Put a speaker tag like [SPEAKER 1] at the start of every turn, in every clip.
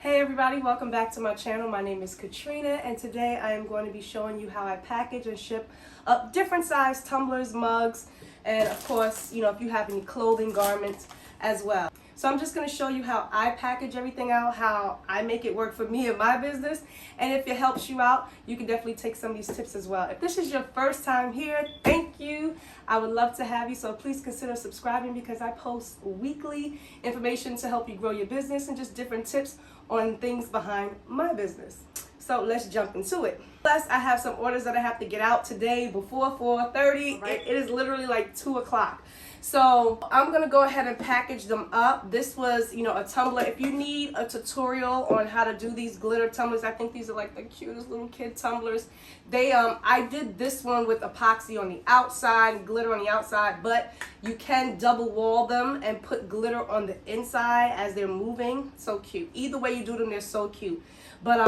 [SPEAKER 1] Hey everybody, welcome back to my channel. My name is Katrina and today I am going to be showing you how I package and ship up different size tumblers, mugs, and of course, if you have any clothing, garments as well. So I'm just going to show you how I package everything out, how I make it work for me and my business, and if it helps you out, you can definitely take some of these tips as well. If this is your first time here, thank you. I would love to have you, so please consider subscribing because I post weekly information to help you grow your business and just different tips on things behind my business. So let's jump into it. Plus, I have some orders that I have to get out today before 4:30. Right? It is literally like 2 o'clock. So I'm gonna go ahead and package them up. This was, a tumbler. If you need a tutorial on how to do these glitter tumblers, I think these are like the cutest little kid tumblers. I did this one with epoxy on the outside, glitter on the outside, but you can double wall them and put glitter on the inside as they're moving. So cute. Either way you do them, they're so cute. But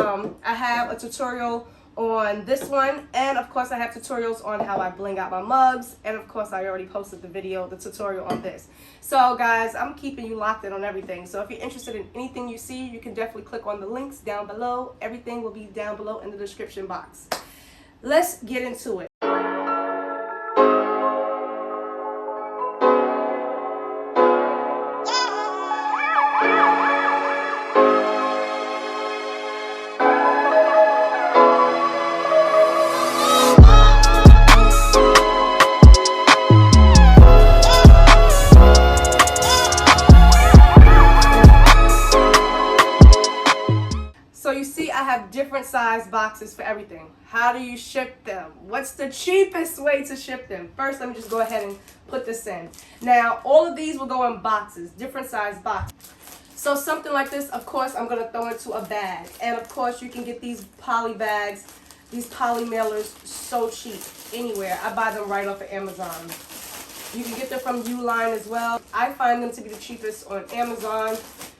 [SPEAKER 1] I have a tutorial on this one, and of course I have tutorials on how I bling out my mugs, and of course I already posted the tutorial on this. So guys, I'm keeping you locked in on everything. So if you're interested in anything you see, you can definitely click on the links down below. Everything will be down below in the description box. Let's get into it. So you see I have different size boxes for everything. How do you ship them? What's the cheapest way to ship them? First, let me just go ahead and put this in. Now, all of these will go in boxes, different size boxes. So something like this, of course, I'm gonna throw into a bag. And of course, you can get these poly bags, these poly mailers so cheap anywhere. I buy them right off of Amazon. You can get them from Uline as well. I find them to be the cheapest on Amazon.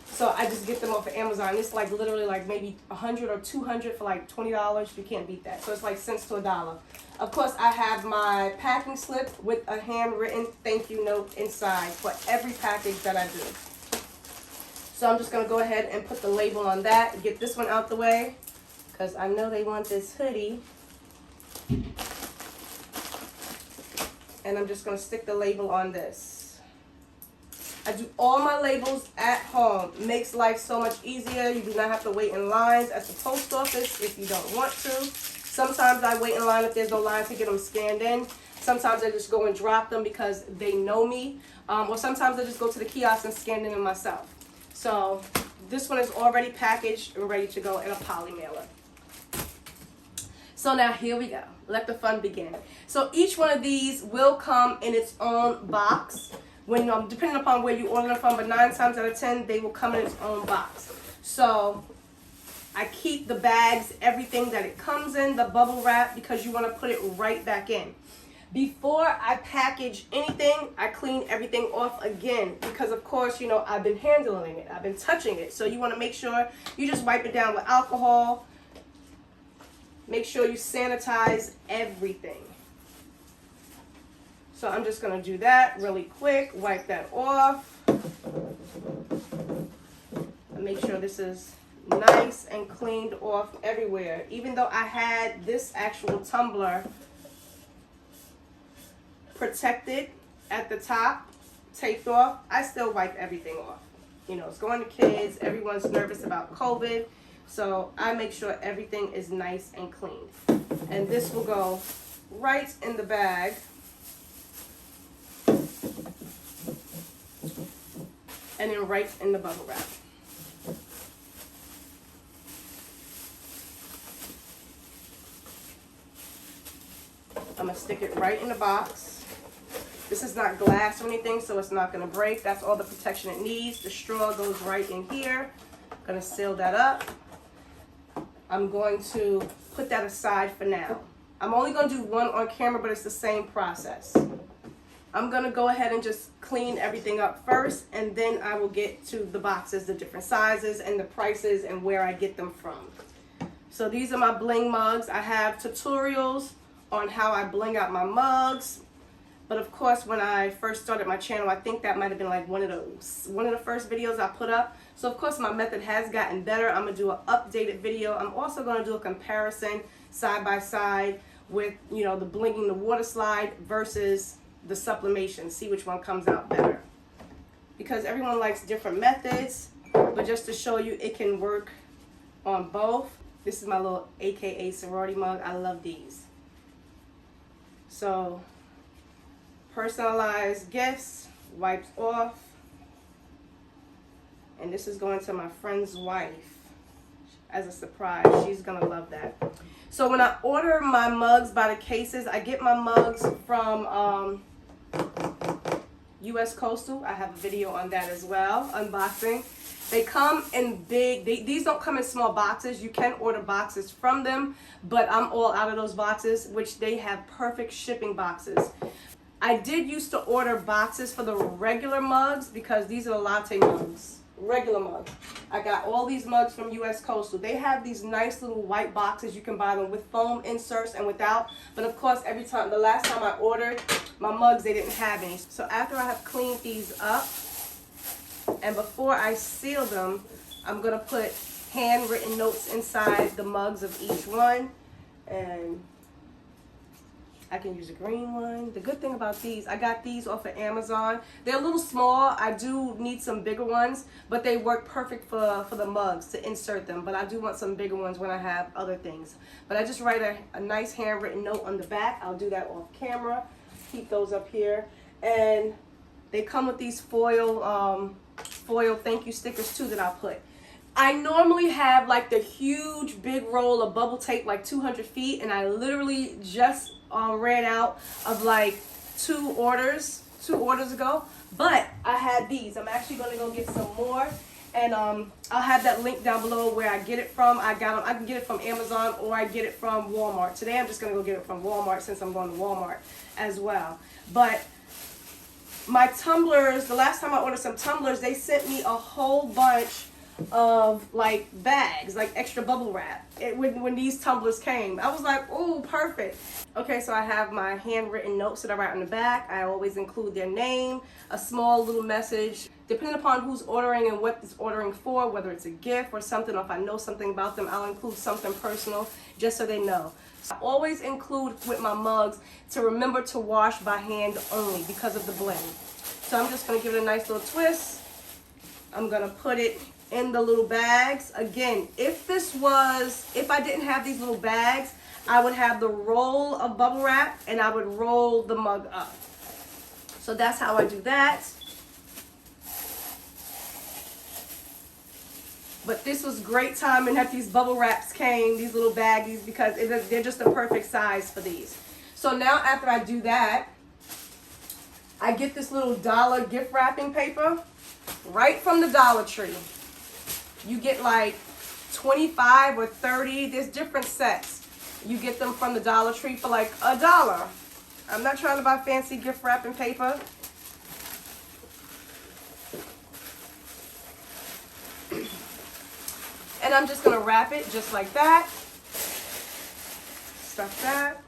[SPEAKER 1] So I just get them off of Amazon. It's like literally like maybe 100 or 200 for like $20. You can't beat that. So it's like cents to $1. Of course, I have my packing slip with a handwritten thank you note inside for every package that I do. So I'm just going to go ahead and put the label on that. Get this one out the way because I know they want this hoodie. And I'm just going to stick the label on this. I do all my labels at home. It makes life so much easier. You do not have to wait in lines at the post office if you don't want to. Sometimes I wait in line if there's no line to get them scanned in. Sometimes I just go and drop them because they know me. Or sometimes I just go to the kiosk and scan them in myself. So this one is already packaged and ready to go in a poly mailer. So now here we go. Let the fun begin. So each one of these will come in its own box. Depending upon where you order them from, but 9 times out of 10, they will come in its own box. So I keep the bags, everything that it comes in, the bubble wrap, because you want to put it right back in. Before I package anything, I clean everything off again, because of course, I've been handling it, I've been touching it. So you want to make sure you just wipe it down with alcohol. Make sure you sanitize everything. So I'm just going to do that really quick, wipe that off, and make sure this is nice and cleaned off everywhere. Even though I had this actual tumbler protected at the top, taped off, I still wipe everything off. It's going to kids, everyone's nervous about COVID, so I make sure everything is nice and clean. And this will go right in the bag. And then right in the bubble wrap. I'm going to stick it right in the box. This is not glass or anything, so it's not going to break. That's all the protection it needs. The straw goes right in here. I'm going to seal that up. I'm going to put that aside for now. I'm only going to do one on camera, but it's the same process. I'm going to go ahead and just clean everything up first, and then I will get to the boxes, the different sizes, and the prices, and where I get them from. So these are my bling mugs. I have tutorials on how I bling out my mugs. But of course, when I first started my channel, I think that might have been like one of the first videos I put up. So of course my method has gotten better. I'm gonna do an updated video. I'm also gonna do a comparison side by side with, you know, the blinging the water slide versus the sublimation. See which one comes out better. Because everyone likes different methods, but just to show you it can work on both. This is my little AKA sorority mug. I love these. So personalized gifts, wipes off. And this is going to my friend's wife as a surprise. She's gonna love that. So when I order my mugs by the cases, I get my mugs from US Coastal. I have a video on that as well, unboxing. They come in big, these don't come in small boxes. You can order boxes from them, but I'm all out of those boxes, which they have perfect shipping boxes. I did used to order boxes for the regular mugs because these are the latte mugs, regular mugs. I got all these mugs from US Coastal. They have these nice little white boxes. You can buy them with foam inserts and without. But of course, the last time I ordered my mugs, they didn't have any. So after I have cleaned these up, and before I seal them, I'm gonna put handwritten notes inside the mugs of each one. And I can use a green one. The good thing about these, I got these off of Amazon. They're a little small. I do need some bigger ones, but they work perfect for the mugs to insert them. But I do want some bigger ones when I have other things. But I just write a nice handwritten note on the back. I'll do that off camera. Keep those up here. And they come with these foil thank you stickers too that I'll put. I normally have like the huge big roll of bubble tape, like 200 feet, and I literally just ran out of like two orders ago. But I had these. I'm actually gonna go get some more, and I'll have that link down below where I get it from. I can get it from Amazon or I get it from Walmart. Today I'm just gonna go get it from Walmart since I'm going to Walmart as well. But my tumblers, the last time I ordered some tumblers, they sent me a whole bunch of like bags, like extra bubble wrap. When these tumblers came, I was like, oh, perfect. Okay, so I have my handwritten notes that I write on the back. I always include their name, a small little message, depending upon who's ordering and what it's ordering for, whether it's a gift or something, or if I know something about them, I'll include something personal just so they know. I always include with my mugs to remember to wash by hand only because of the bling. So I'm just gonna give it a nice little twist. I'm gonna put it in the little bags. Again, if I didn't have these little bags, I would have the roll of bubble wrap and I would roll the mug up. So that's how I do that. But this was great timing that these bubble wraps came, these little baggies, because they're just the perfect size for these. So now after I do that, I get this little dollar gift wrapping paper right from the Dollar Tree. You get like 25 or 30, there's different sets. You get them from the Dollar Tree for like $1. I'm not trying to buy fancy gift wrapping paper. And I'm just gonna wrap it just like that. Stuff that.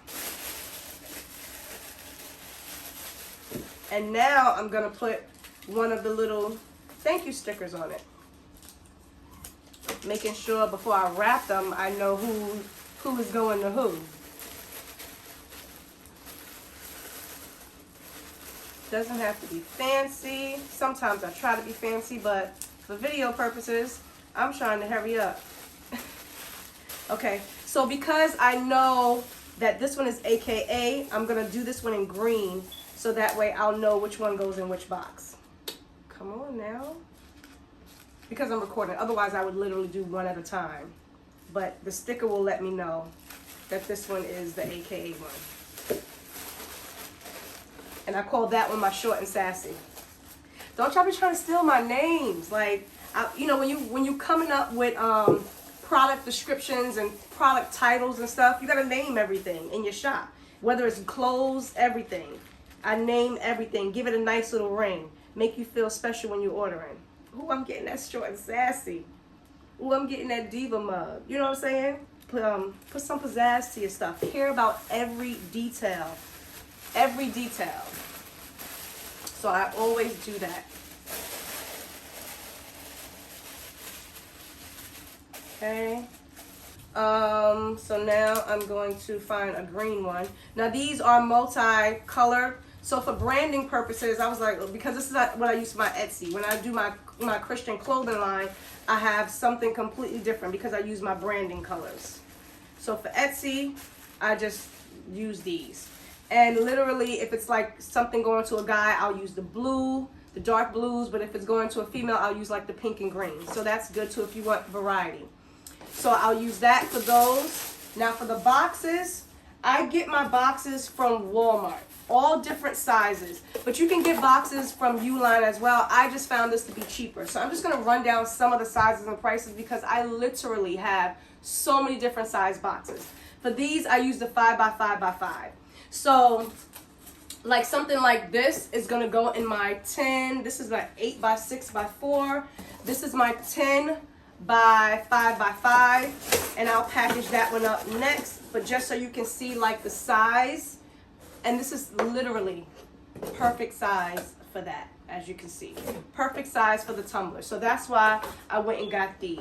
[SPEAKER 1] And now I'm gonna put one of the little thank you stickers on it. Making sure before I wrap them, I know who is going to who. Doesn't have to be fancy. Sometimes I try to be fancy, but for video purposes, I'm trying to hurry up. Okay, so because I know that this one is AKA, I'm gonna do this one in green so that way I'll know which one goes in which box. Come on now. Because I'm recording, otherwise I would literally do one at a time. But the sticker will let me know that this one is the AKA one. And I call that one my short and sassy. Don't y'all be trying to steal my names. Like, you know, when you coming up with product descriptions and product titles and stuff, you gotta name everything in your shop. Whether it's clothes, everything. I name everything. Give it a nice little ring. Make you feel special when you're ordering. Ooh, I'm getting that short and sassy. Ooh, I'm getting that diva mug. You know what I'm saying? Put some pizzazz to your stuff. Care about every detail. Every detail. So I always do that. Okay. So now I'm going to find a green one. Now these are multi-colored. So for branding purposes, I was like, because this is what I use for my Etsy. When I do my Christian clothing line, I have something completely different because I use my branding colors. So for Etsy, I just use these. And literally, if it's like something going to a guy, I'll use the blue, the dark blues. But if it's going to a female, I'll use like the pink and green. So that's good too if you want variety. So I'll use that for those. Now for the boxes, I get my boxes from Walmart. All different sizes. But you can get boxes from Uline as well. I just found this to be cheaper. So I'm just going to run down some of the sizes and prices because I literally have so many different size boxes. For these, I use the 5x5x5. So like something like this is going to go in my 10. This is my 8x6x4. This is my 10 by 5x5, and I'll package that one up next. But just so you can see like the size, and this is literally perfect size for that, as you can see. Perfect size for the tumbler. So that's why I went and got these.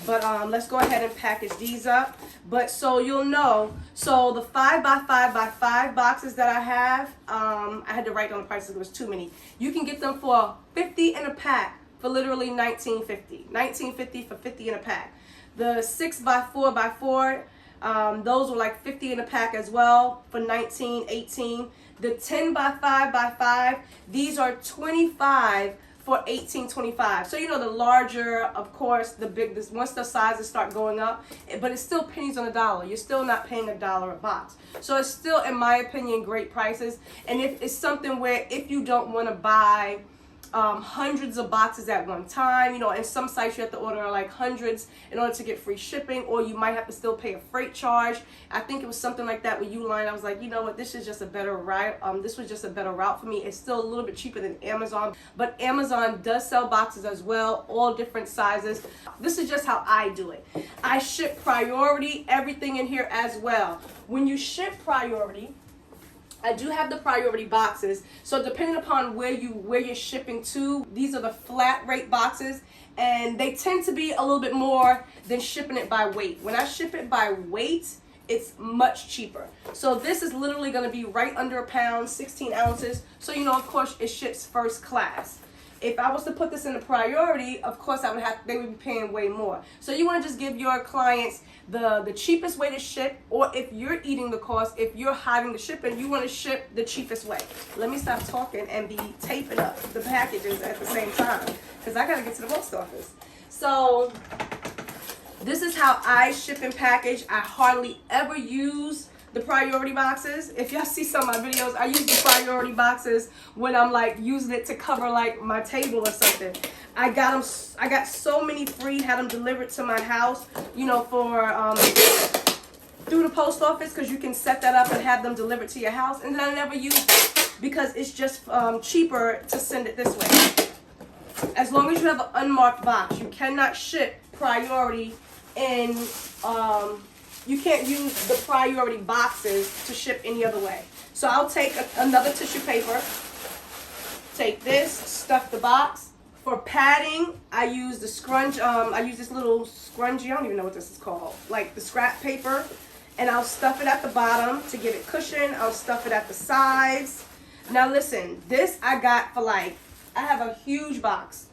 [SPEAKER 1] But let's go ahead and package these up. But so you'll know, so the 5x5x5 boxes that I have, I had to write down the prices, it was too many. You can get them for $50 in a pack for literally $19.50. $19.50 for 50 in a pack. The 6x4x4, those were like $50 in a pack as well for $19, $18. The 10x5x5, these are $25 for $18.25. So you know the larger, of course, the big. Once the sizes start going up, but it's still pennies on the dollar. You're still not paying $1 a box. So it's still, in my opinion, great prices. And if it's something where if you don't want to buy hundreds of boxes at one time, you know, in some sites you have to order like hundreds in order to get free shipping, or you might have to still pay a freight charge. I think it was something like that with Uline. I was like, you know what, this is just a better route. This was just a better route for me. It's still a little bit cheaper than Amazon, but Amazon does sell boxes as well, all different sizes. This is just how I do it. I ship priority, everything in here as well. When you ship priority, I do have the priority boxes, so depending upon where you're shipping to, these are the flat rate boxes, and they tend to be a little bit more than shipping it by weight. When I ship it by weight, it's much cheaper. So this is literally going to be right under a pound, 16 ounces. So you know, of course, it ships first class. If I was to put this in a priority, of course, they would be paying way more. So you want to just give your clients the cheapest way to ship, or if you're eating the cost, if you're hiding the shipping, you want to ship the cheapest way. Let me stop talking and be taping up the packages at the same time, because I got to get to the post office. So this is how I ship and package. I hardly ever use the priority boxes. If y'all see some of my videos, I use the priority boxes when I'm like using it to cover like my table or something. I got so many free, had them delivered to my house, you know, for through the post office, because you can set that up and have them delivered to your house. And then I never use it because it's just cheaper to send it this way. As long as you have an unmarked box, you cannot ship priority in you can't use the priority boxes to ship any other way. So I'll take another tissue paper, take this, stuff the box. For padding, I use the scrunch. I use this little scrunchie. I don't even know what this is called. Like the scrap paper, and I'll stuff it at the bottom to give it cushion. I'll stuff it at the sides. Now listen, this I got for like, I have a huge box.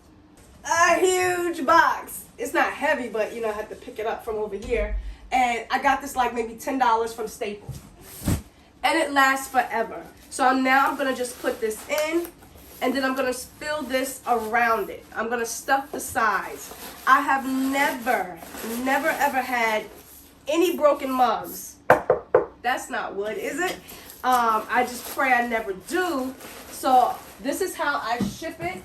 [SPEAKER 1] A huge box. It's not heavy, but you know, I had to pick it up from over here. And I got this like maybe $10 from Staples. And it lasts forever. So now I'm going to just put this in, and then I'm going to fill this around it. I'm going to stuff the sides. I have never ever had any broken mugs. That's not wood, is it? I just pray I never do. So this is how I ship it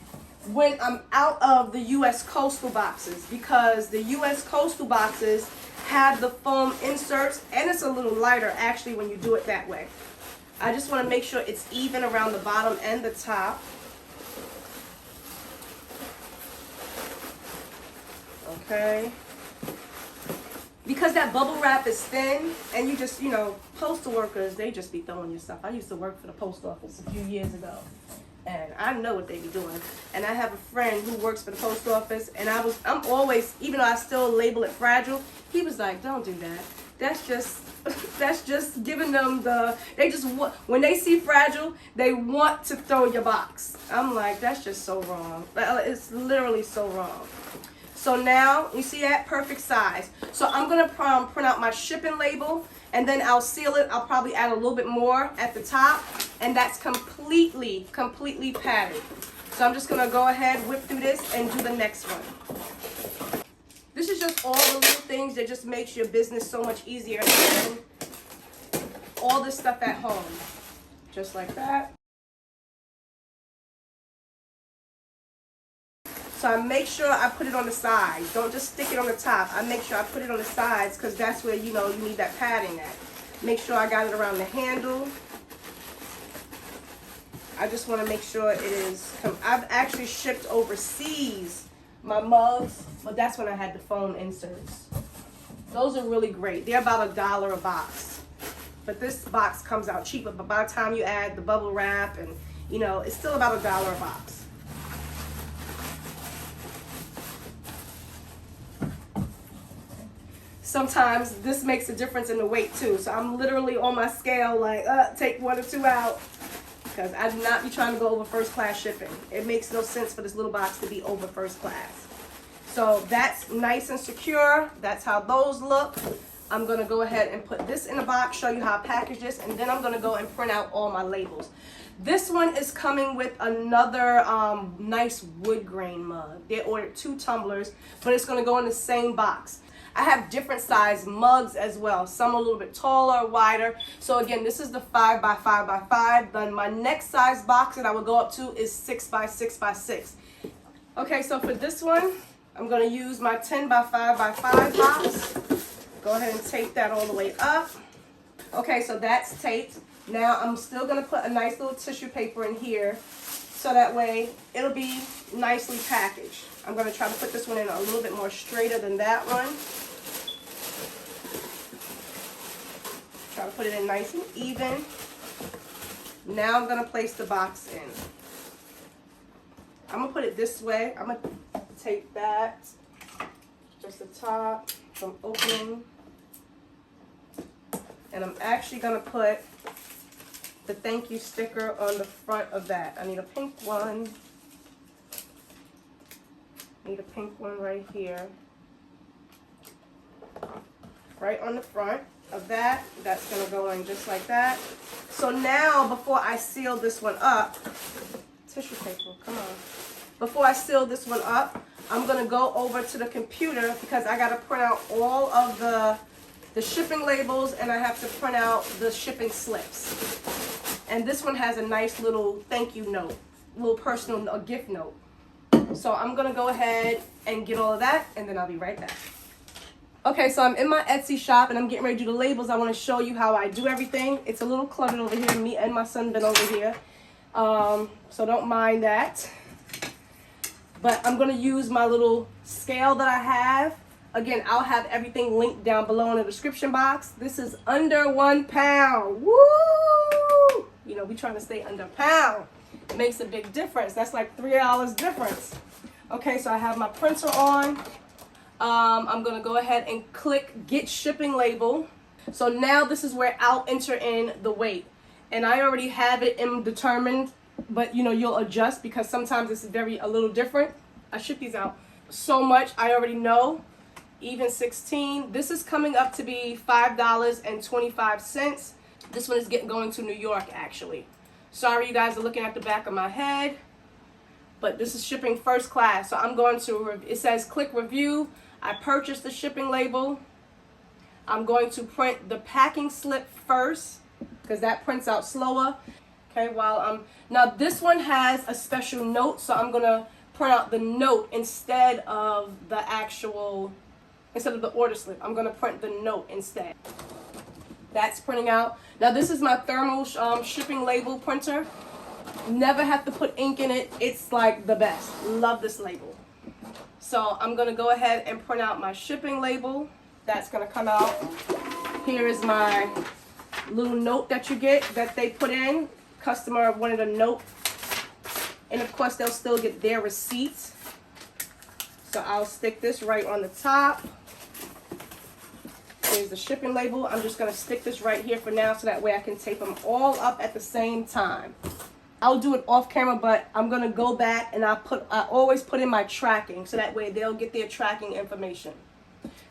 [SPEAKER 1] when I'm out of the U.S. coastal boxes, because the U.S. coastal boxes have the foam inserts, and it's a little lighter actually when you do it that way. I just want to make sure it's even around the bottom and the top. Okay. Because that bubble wrap is thin, and you just, you know, postal workers, they just be throwing your stuff. I used to work for the post office a few years ago. And I know what they be doing. And I have a friend who works for the post office, and I'm always, even though I still label it fragile, he was like, don't do that. That's just that's just giving them they just want, when they see fragile, they want to throw your box. I'm like, that's just so wrong. It's literally so wrong. So now, you see that? Perfect size. So I'm going to print out my shipping label, and then I'll seal it. I'll probably add a little bit more at the top, and that's completely padded. So I'm just going to go ahead, whip through this, and do the next one. This is just all the little things that just makes your business so much easier than all this stuff at home. Just like that. So I make sure I put it on the sides. Don't just stick it on the top. I make sure I put it on the sides because that's where, you know, you need that padding at. Make sure I got it around the handle. I just want to make sure it is. I've actually shipped overseas my mugs, but that's when I had the foam inserts. Those are really great. They're about $1 a box. But this box comes out cheaper. But by the time you add the bubble wrap and, you know, it's still about $1 a box. Sometimes this makes a difference in the weight too. So I'm literally on my scale like, take 1 or 2 out. Because I do not be trying to go over first class shipping. It makes no sense for this little box to be over first class. So that's nice and secure. That's how those look. I'm going to go ahead and put this in a box, show you how I package this, and then I'm going to go and print out all my labels. This one is coming with another nice wood grain mug. They ordered 2 tumblers, but it's going to go in the same box. I have different size mugs as well. Some a little bit taller, wider. So again, this is the 5 by 5 by 5. Then my next size box that I will go up to is 6 by 6 by 6. Okay, so for this one, I'm going to use my 10 by 5 by 5 box. Go ahead and tape that all the way up. Okay, so that's taped. Now I'm still going to put a nice little tissue paper in here so that way it'll be nicely packaged. I'm going to try to put this one in a little bit more straighter than that one. Try to put it in nice and even. Now I'm going to place the box in. I'm going to put it this way. I'm going to tape that, just the top from opening. And I'm actually going to put the thank you sticker on the front of that. I need a pink one. Need a pink one right here. Right on the front of that. That's going to go in just like that. So now, before I seal this one up, tissue paper, come on. Before I seal this one up, I'm going to go over to the computer because I got to print out all of the shipping labels, and I have to print out the shipping slips. And this one has a nice little thank you note, little personal a gift note. So I'm going to go ahead and get all of that, and then I'll be right back. Okay, so I'm in my Etsy shop, and I'm getting ready to do the labels. I want to show you how I do everything. It's a little cluttered over here. Me and my son been over here. So don't mind that. But I'm going to use my little scale that I have. Again, I'll have everything linked down below in the description box. This is under 1 pound. Woo! You know, we trying to stay under a pound. It makes a big difference. That's like $3 difference. Okay, so I have my printer on. I'm going to go ahead and click Get Shipping Label. So now this is where I'll enter in the weight. And I already have it determined, but you know, you'll adjust because sometimes it's a little different. I ship these out so much, I already know. Even 16. This is coming up to be $5.25. This one is going to New York, actually. Sorry, you guys are looking at the back of my head, but this is shipping first class. So I'm going to, it says click review. I purchased the shipping label. I'm going to print the packing slip first because that prints out slower. Okay, now this one has a special note, so I'm going to print out the note instead of the order slip. I'm going to print the note instead. That's printing out. Now this is my thermal shipping label printer. Never have to put ink in it. It's like the best. Love this label. So I'm going to go ahead and print out my shipping label. That's going to come out. Here is my little note that you get that they put in. Customer wanted a note And of course, they'll still get their receipts. So I'll stick this right on the top. There's the shipping label. I'm just going to stick this right here for now so that way I can tape them all up at the same time. I'll do it off camera, but I'm going to go back and I always put in my tracking so that way they'll get their tracking information.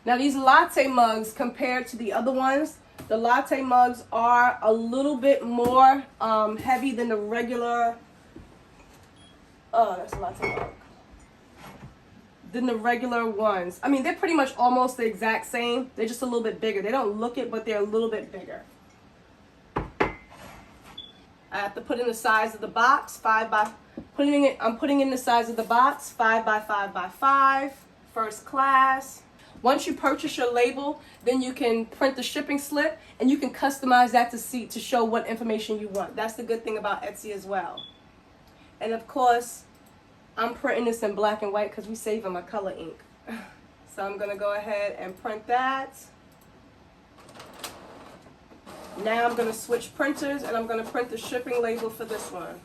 [SPEAKER 1] Now these latte mugs compared to the other ones, the latte mugs are a little bit more heavy than the regular, that's a latte mug, than the regular ones. I mean, they're pretty much almost the exact same. They're just a little bit bigger. They don't look it, but they're a little bit bigger. I have to put in the size of the box, I'm putting in the size of the box, 5 by 5 by 5, first class. Once you purchase your label, then you can print the shipping slip and you can customize that to show what information you want. That's the good thing about Etsy as well. And of course, I'm printing this in black and white because we saving my color ink. So I'm gonna go ahead and print that. Now I'm gonna switch printers and I'm gonna print the shipping label for this one.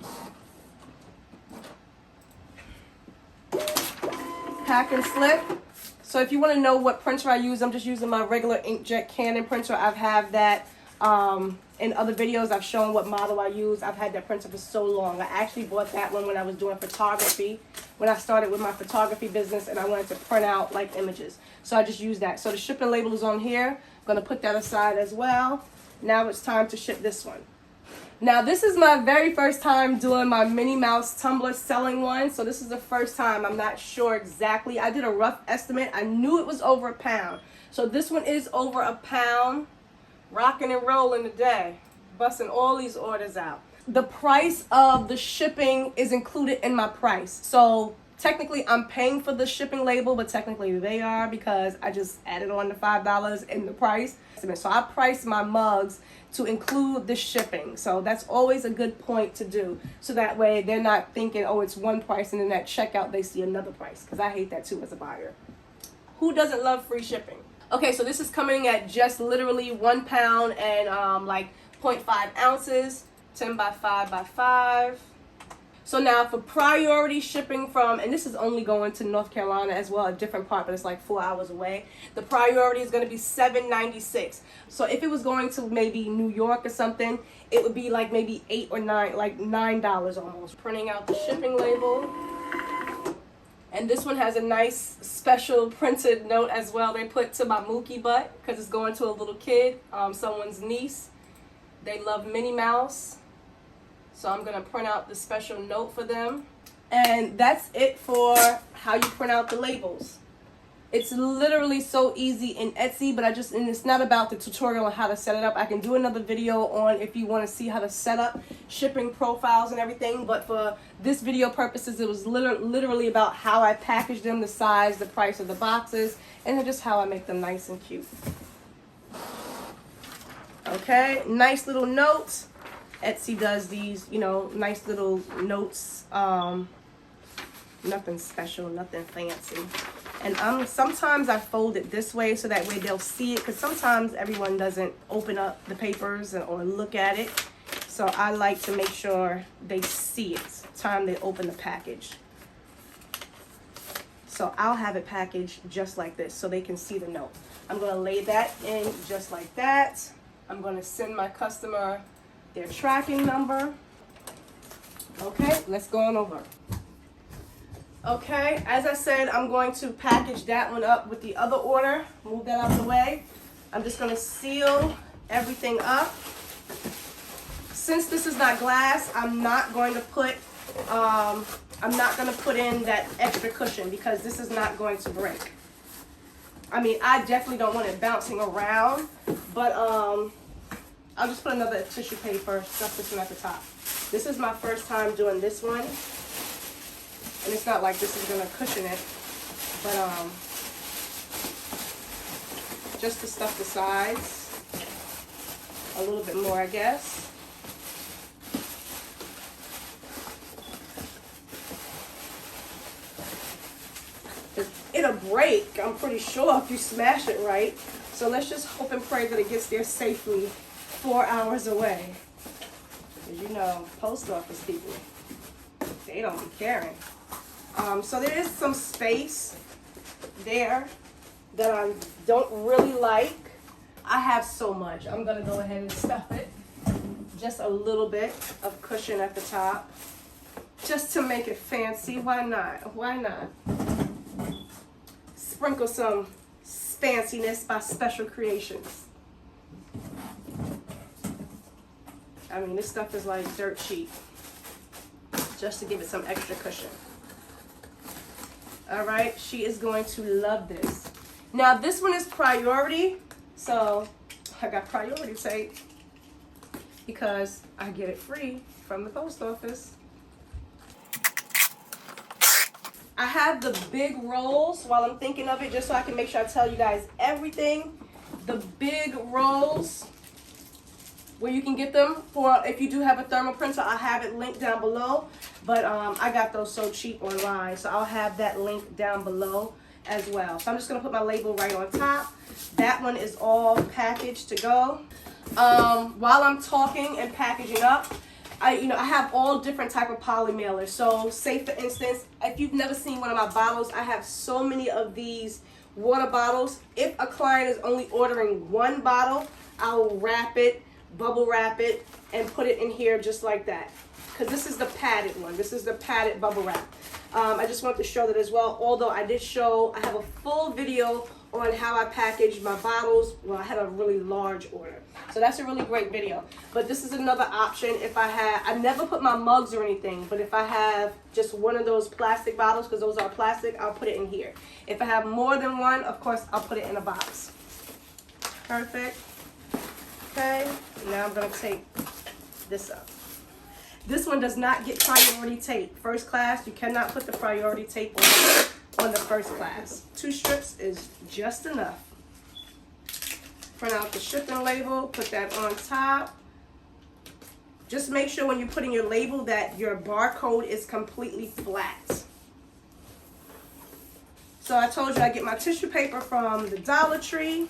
[SPEAKER 1] Pack and slip. So if you want to know what printer I use, I'm just using my regular inkjet Canon printer. I've had that in other videos. I've shown what model I use. I've had that printer for so long. I actually bought that one when I was doing photography, when I started with my photography business and I wanted to print out like images. So I just used that. So the shipping label is on here. I'm going to put that aside as well. Now it's time to ship this one. Now this is my very first time doing my Minnie Mouse tumbler selling one. So this is the first time. I'm not sure exactly. I did a rough estimate. I knew it was over £1. So this one is over £1. Rocking and rolling today. Busting all these orders out. The price of the shipping is included in my price. So technically I'm paying for the shipping label, but technically they are because I just added on the $5 in the price. So I priced my mugs to include the shipping. So that's always a good point to do. So that way they're not thinking, oh, it's one price and then at checkout they see another price. Because I hate that too as a buyer. Who doesn't love free shipping? Okay, so this is coming at just literally £1 and like 0.5 ounces, 10 by 5 by 5. So now for priority shipping from, and this is only going to North Carolina as well, a different part, but it's like 4 hours away. The priority is going to be $7.96. So if it was going to maybe New York or something, it would be like maybe $8 or $9, like $9 almost. Printing out the shipping label. And this one has a nice special printed note as well. They put to my Mookie butt because it's going to a little kid, someone's niece. They love Minnie Mouse. So I'm going to print out the special note for them. And that's it for how you print out the labels. It's literally so easy in Etsy, but and it's not about the tutorial on how to set it up. I can do another video on if you want to see how to set up shipping profiles and everything. But for this video purposes, it was literally about how I package them, the size, the price of the boxes, and then just how I make them nice and cute. Okay, nice little notes. Etsy does these, you know, nice little notes. Nothing special, nothing fancy. And sometimes I fold it this way so that way they'll see it, because sometimes everyone doesn't open up the papers or look at it. So I like to make sure they see it time they open the package. So I'll have it packaged just like this so they can see the note. I'm going to lay that in just like that. I'm going to send my customer their tracking number. Okay, let's go on over. Okay, as I said, I'm going to package that one up with the other order. Move that out of the way. I'm just going to seal everything up. Since this is not glass, I'm not going to put in that extra cushion because this is not going to break. I mean, I definitely don't want it bouncing around, but I'll just put another tissue paper, stuff this one at the top. This is my first time doing this one. And it's not like this is going to cushion it, but just to stuff the sides a little bit more, I guess. It'll break, I'm pretty sure, if you smash it right. So let's just hope and pray that it gets there safely 4 hours away. As you know, post office people. They don't be caring. So there is some space there that I don't really like. I have so much. I'm gonna go ahead and stuff it. Just a little bit of cushion at the top, just to make it fancy. Why not? Why not? Sprinkle some fanciness by Special Creations. I mean, this stuff is like dirt cheap, just to give it some extra cushion. All right, she is going to love this. Now this one is priority, so I got priority tape because I get it free from the post office. I have the big rolls while I'm thinking of it, just so I can make sure I tell you guys everything. The big rolls, where you can get them for, if you do have a thermal printer, I have it linked down below. But I got those so cheap online, so I'll have that link down below as well. So I'm just gonna put my label right on top. That one is all packaged to go. While I'm talking and packaging up, I have all different type of poly mailers. So say for instance, if you've never seen one of my bottles, I have so many of these water bottles. If a client is only ordering one bottle, I'll wrap it, bubble wrap it, and put it in here just like that. Because this is the padded one. This is the padded bubble wrap. I just wanted to show that as well. Although I have a full video on how I package my bottles. Well, I had a really large order. So that's a really great video. But this is another option if I never put my mugs or anything, but if I have just one of those plastic bottles, because those are plastic, I'll put it in here. If I have more than one, of course, I'll put it in a box. Perfect. Okay, now I'm gonna take this up. This one does not get priority tape. First class, you cannot put the priority tape on the first class. 2 strips is just enough. Print out the shipping label, put that on top. Just make sure when you're putting your label that your barcode is completely flat. So I told you I get my tissue paper from the Dollar Tree.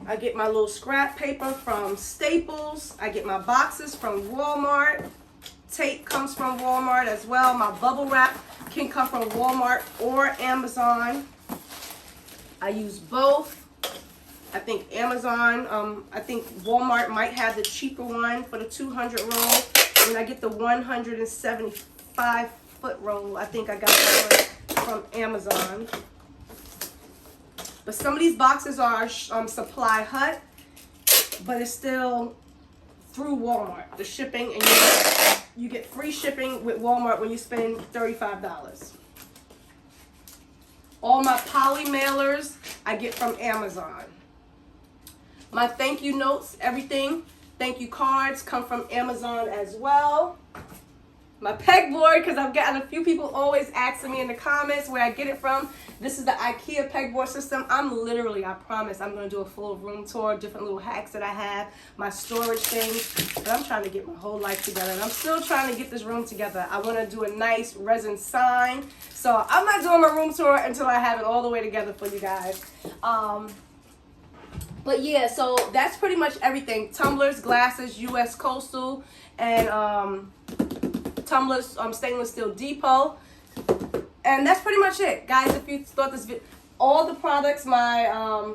[SPEAKER 1] I get my little scrap paper from Staples. I get my boxes from Walmart. Tape comes from Walmart as well. My bubble wrap can come from Walmart or Amazon. I use both. I think Amazon, I think Walmart might have the cheaper one for the 200 roll. And I get the 175 foot roll. I think I got that one from Amazon. But some of these boxes are Supply Hut, but it's still through Walmart. The shipping, and you get free shipping with Walmart when you spend $35. All my poly mailers I get from Amazon. My thank you notes, everything, thank you cards come from Amazon as well. My pegboard, because I've gotten a few people always asking me in the comments where I get it from. This is the IKEA pegboard system. I promise, I'm going to do a full room tour, different little hacks that I have, my storage things. But I'm trying to get my whole life together. And I'm still trying to get this room together. I want to do a nice resin sign. So I'm not doing my room tour until I have it all the way together for you guys. But yeah, so that's pretty much everything. Tumblers, glasses, US Coastal, and Tumblers, Stainless Steel Depot. And that's pretty much it, guys. If you thought this video, all the products, my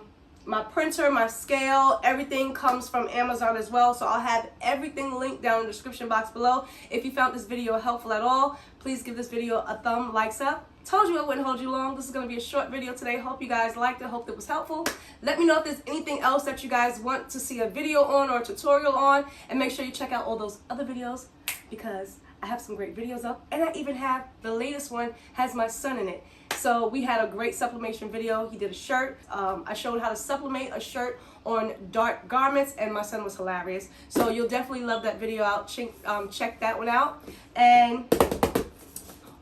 [SPEAKER 1] printer, my scale, everything comes from Amazon as well. So I'll have everything linked down in the description box below. If you found this video helpful at all, please give this video a likes up. Told you I wouldn't hold you long. This is going to be a short video today. Hope you guys liked it. Hope it was helpful. Let me know if there's anything else that you guys want to see a video on or a tutorial on. And make sure you check out all those other videos, because I have some great videos up, and I even have the latest one has my son in it. So we had a great supplementation video. He did a shirt. I showed how to supplement a shirt on dark garments, and my son was hilarious. So you'll definitely love that video out. Check that one out. And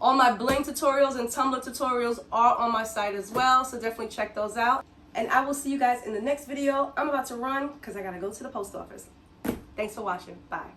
[SPEAKER 1] all my Bling tutorials and Tumblr tutorials are on my site as well. So definitely check those out. And I will see you guys in the next video. I'm about to run because I got to go to the post office. Thanks for watching. Bye.